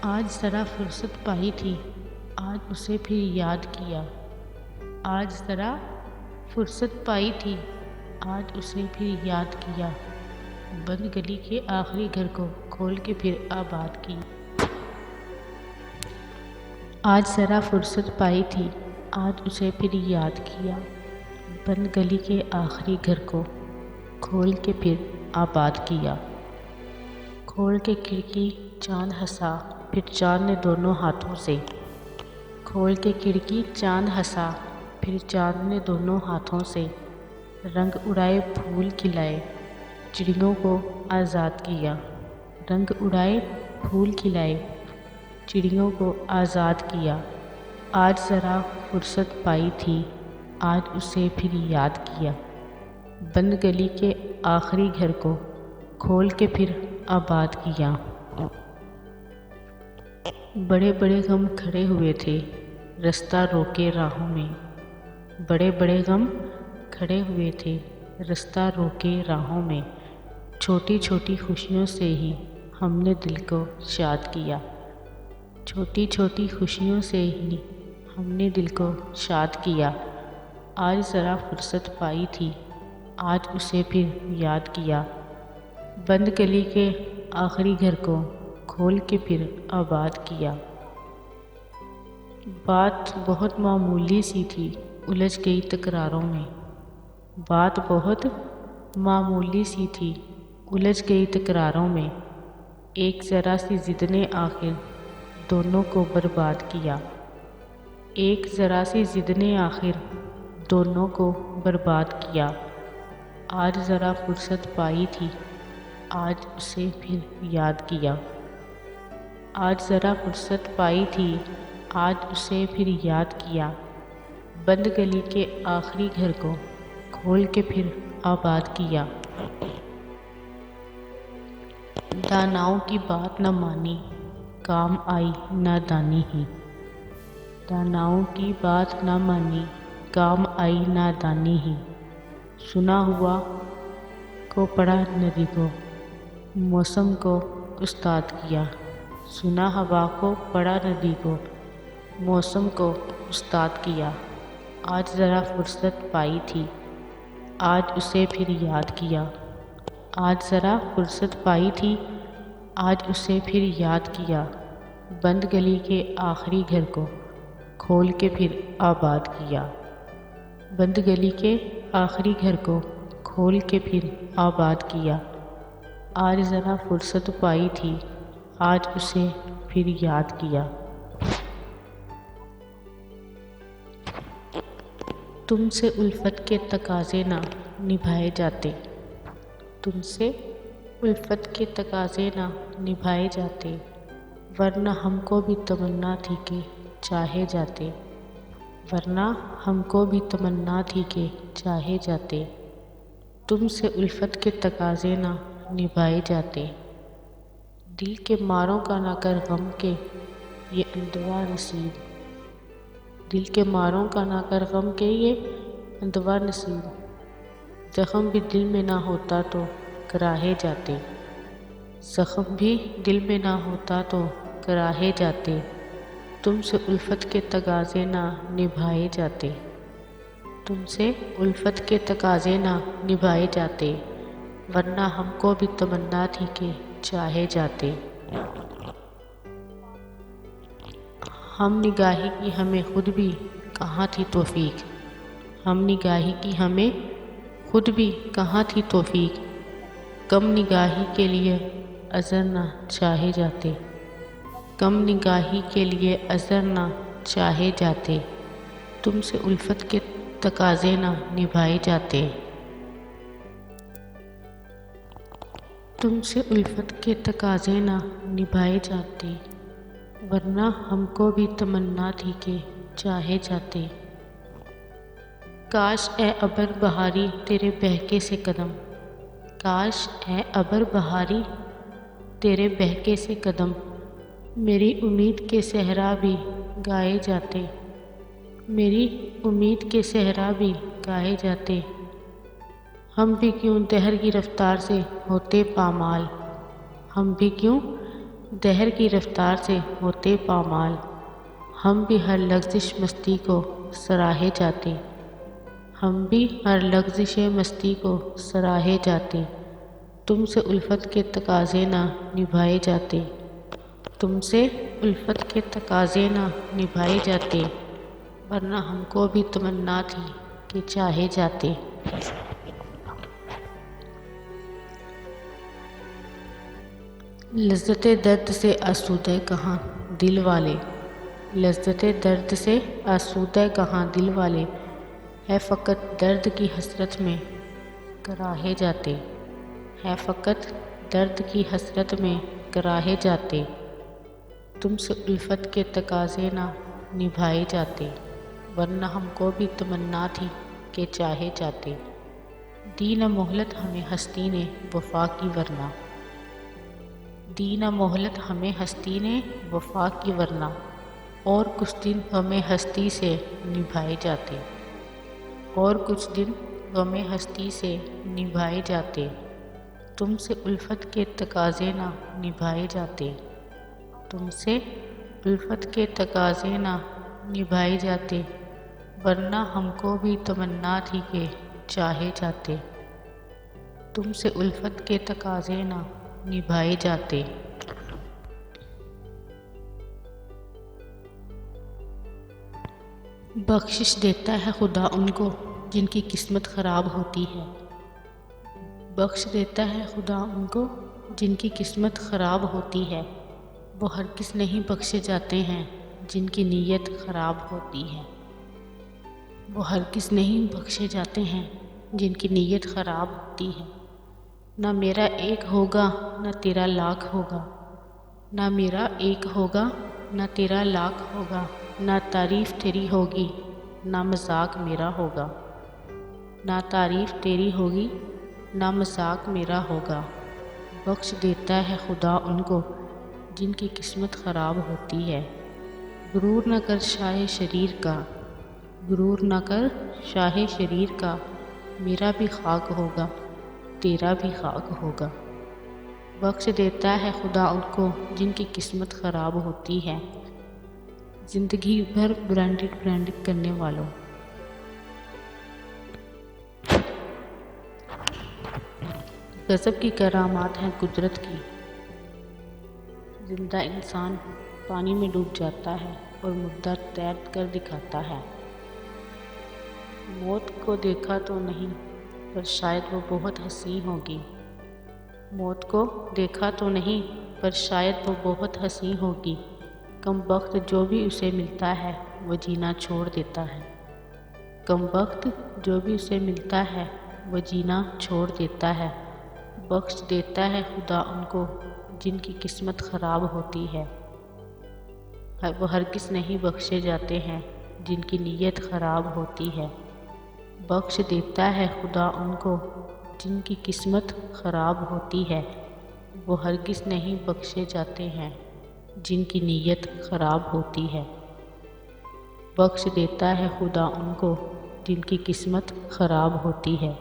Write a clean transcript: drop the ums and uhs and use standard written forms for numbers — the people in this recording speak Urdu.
آج ذرا فرصت پائی تھی، آج اسے پھر یاد کیا۔ آج ذرا فرصت پائی تھی، آج اسے پھر یاد کیا۔ بند گلی کے آخری گھر کو کھول کے پھر آباد کی۔ آج ذرا فرصت پائی تھی، آج اسے پھر یاد کیا۔ بند گلی کے آخری گھر کو کھول کے پھر آباد کیا۔ کھول کے کھڑکی چاند ہنسا، پھر چاند نے دونوں ہاتھوں سے۔ کھول کے کھڑکی چاند ہنسا، پھر چاند نے دونوں ہاتھوں سے۔ رنگ اڑائے پھول کھلائے، چڑیوں کو آزاد کیا۔ رنگ اڑائے پھول کھلائے، چڑیوں کو آزاد کیا۔ آج ذرا فرصت پائی تھی، آج اسے پھر یاد کیا۔ بند گلی کے آخری گھر کو کھول کے پھر آباد کیا۔ بڑے بڑے غم کھڑے ہوئے تھے رستہ روکے راہوں میں۔ بڑے بڑے غم کھڑے ہوئے تھے رستہ روکے راہوں میں۔ چھوٹی چھوٹی خوشیوں سے ہی ہم نے دل کو شاد کیا۔ چھوٹی چھوٹی خوشیوں سے ہی ہم نے دل کو شاد کیا۔ آج ذرا فرصت پائی تھی، آج اسے پھر یاد کیا۔ بند گلی کے آخری گھر کو کھول کے پھر آباد کیا۔ بات بہت معمولی سی تھی، الجھ گئی تکراروں میں۔ بات بہت معمولی سی تھی، الجھ گئی تکراروں میں۔ ایک ذرا سی ضد نے آخر دونوں کو برباد کیا۔ ایک ذرا سی ضد نے آخر دونوں کو برباد کیا۔ آج ذرا فرصت پائی تھی، آج اسے پھر یاد کیا۔ آج ذرا فرصت پائی تھی، آج اسے پھر یاد کیا۔ بند گلی کے آخری گھر کو کھول کے پھر آباد کیا۔ داناؤں کی بات نہ مانی، کام آئی نادانی ہی۔ داناؤں کی بات نہ مانی، کام آئی نادانی ہی۔ سنا ہوا کو پڑھا ندی کو، موسم کو استاد کیا۔ سنا ہوا کو پڑھا ندی کو، موسم کو استاد کیا۔ آج ذرا فرصت پائی تھی، آج اسے پھر یاد کیا۔ آج ذرا فرصت پائی تھی، آج اسے پھر یاد کیا۔ بند گلی کے آخری گھر کو کھول کے پھر آباد کیا۔ بند گلی کے آخری گھر کو کھول کے پھر آباد کیا۔ آج ذرا فرصت پائی تھی، آج اسے پھر یاد کیا۔ تم سے الفت کے تقاضے نہ نبھائے جاتے، تم سے الفت کے تقاضے نہ نبھائے جاتے، ورنہ ہم کو بھی تمنا تھی کہ چاہے جاتے، ورنہ ہم کو بھی تمنا تھی کہ چاہے جاتے۔ تم سے الفت کے تقاضے نہ نبھائے جاتے، دل کے ماروں کا نہ کر غم کے یہ اندوا نصیب، دل کے ماروں کا نہ کر غم کے یہ اندوا نصیب۔ زخم بھی دل میں نہ ہوتا تو کراہے جاتے، زخم بھی دل میں نہ ہوتا تو کراہے جاتے۔ تم سے الفت کے تقاضے نہ نبھائے جاتے، تم سے الفت کے تقاضے نہ نبھائے جاتے، ورنہ ہم کو بھی تمنا تھی کہ چاہے جاتے۔ ہم نگاہی کی ہمیں خود بھی کہاں تھی توفیق، ہم نگاہی کی ہمیں خود بھی کہاں تھی توفیق۔ کم نگاہی کے لیے عذر نہ چاہے جاتے، کم نگاہی کے لیے عذر نہ چاہے جاتے۔ تم سے الفت کے تقاضے نہ نبھائے جاتے، تم سے الفت کے تقاضے نہ نبھائے جاتے، ورنہ ہم کو بھی تمنا تھی کہ چاہے جاتے۔ کاش اے ابر بہاری تیرے بہکے سے قدم، کاش اے ابر بہاری تیرے بہکے سے قدم، میری امید کے صحرا بھی گائے جاتے، میری امید کے صحرا بھی گائے جاتے۔ ہم بھی کیوں دہر کی رفتار سے ہوتے پامال، ہم بھی کیوں دہر کی رفتار سے ہوتے پامال، ہم بھی ہر لغزش مستی کو سراہے جاتے، ہم بھی ہر لغزش مستی کو سراہے جاتے، تم سے الفت کے تقاضے نہ نبھائے جاتے، تم سے الفت کے تقاضے نہ نبھائے جاتے، ورنہ ہم کو بھی تمنا تھی کہ چاہے جاتے۔ لذت درد سے آسودہ کہاں دل والے، لذت درد سے آسودہ کہاں دل والے، ہے فقط درد کی حسرت میں کراہے جاتے، ہے فقط درد کی حسرت میں کراہے جاتے، تم سے الفت کے تقاضے نہ نبھائے جاتے، ورنہ ہم کو بھی تمنا تھی کہ چاہے جاتے۔ دی نہ مہلت ہمیں ہستی نے وفا کی ورنہ، دی نہ مہلت ہمیں ہستی نے وفا کی ورنہ، اور کچھ دن غم ہستی سے نبھائے جاتے، اور کچھ دن غم ہستی سے نبھائے جاتے، تم سے الفت کے تقاضے نہ نبھائے جاتے، تم سے الفت کے تقاضے نہ نبھائے جاتے، ورنہ ہم کو بھی تمنا تھی کہ چاہے جاتے، تم سے الفت کے تقاضے نہ نبھائے جاتے۔ بخشش دیتا ہے خدا ان کو جن کی قسمت خراب ہوتی ہے، بخش دیتا ہے خدا ان کو جن کی قسمت خراب ہوتی ہے، وہ ہرگز نہیں بخشے جاتے ہیں جن کی نیت خراب ہوتی ہے، وہ ہرگز نہیں بخشے جاتے ہیں جن کی نیت خراب ہوتی ہے۔ نہ میرا ایک ہوگا نہ تیرا لاکھ ہوگا، نہ میرا ایک ہوگا نہ تیرا لاکھ ہوگا، نہ تعریف تیری ہوگی نہ مذاق میرا ہوگا، نہ تعریف تیری ہوگی نہ مذاق میرا ہوگا، بخش دیتا ہے خدا ان کو جن کی قسمت خراب ہوتی ہے۔ غرور نہ کر شاہ شریر کا، غرور نہ کر شاہ شریر کا، میرا بھی خاک ہوگا تیرا بھی خاک ہوگا، بخش دیتا ہے خدا ان کو جن کی قسمت خراب ہوتی ہے۔ زندگی بھر برانڈڈ کرنے والوں، غضب کی کرامات ہیں قدرت کی، زندہ انسان پانی میں ڈوب جاتا ہے اور مردہ تیر کر دکھاتا ہے۔ موت کو دیکھا تو نہیں پر شاید وہ بہت حسین ہوگی، موت کو دیکھا تو نہیں پر شاید وہ بہت حسین ہوگی، کم بخت جو بھی اسے ملتا ہے وہ جینا چھوڑ دیتا ہے، کم بخت جو بھی اسے ملتا ہے وہ جینا چھوڑ دیتا ہے، بخش دیتا ہے خدا ان کو جن کی قسمت خراب ہوتی ہے، وہ ہرگز نہیں بخشے جاتے ہیں جن کی نیت خراب ہوتی ہے، بخش دیتا ہے خدا ان کو جن کی قسمت خراب ہوتی ہے، وہ ہرگز نہیں بخشے جاتے ہیں جن کی نیت خراب ہوتی ہے، بخش دیتا ہے خدا ان کو جن کی قسمت خراب ہوتی ہے۔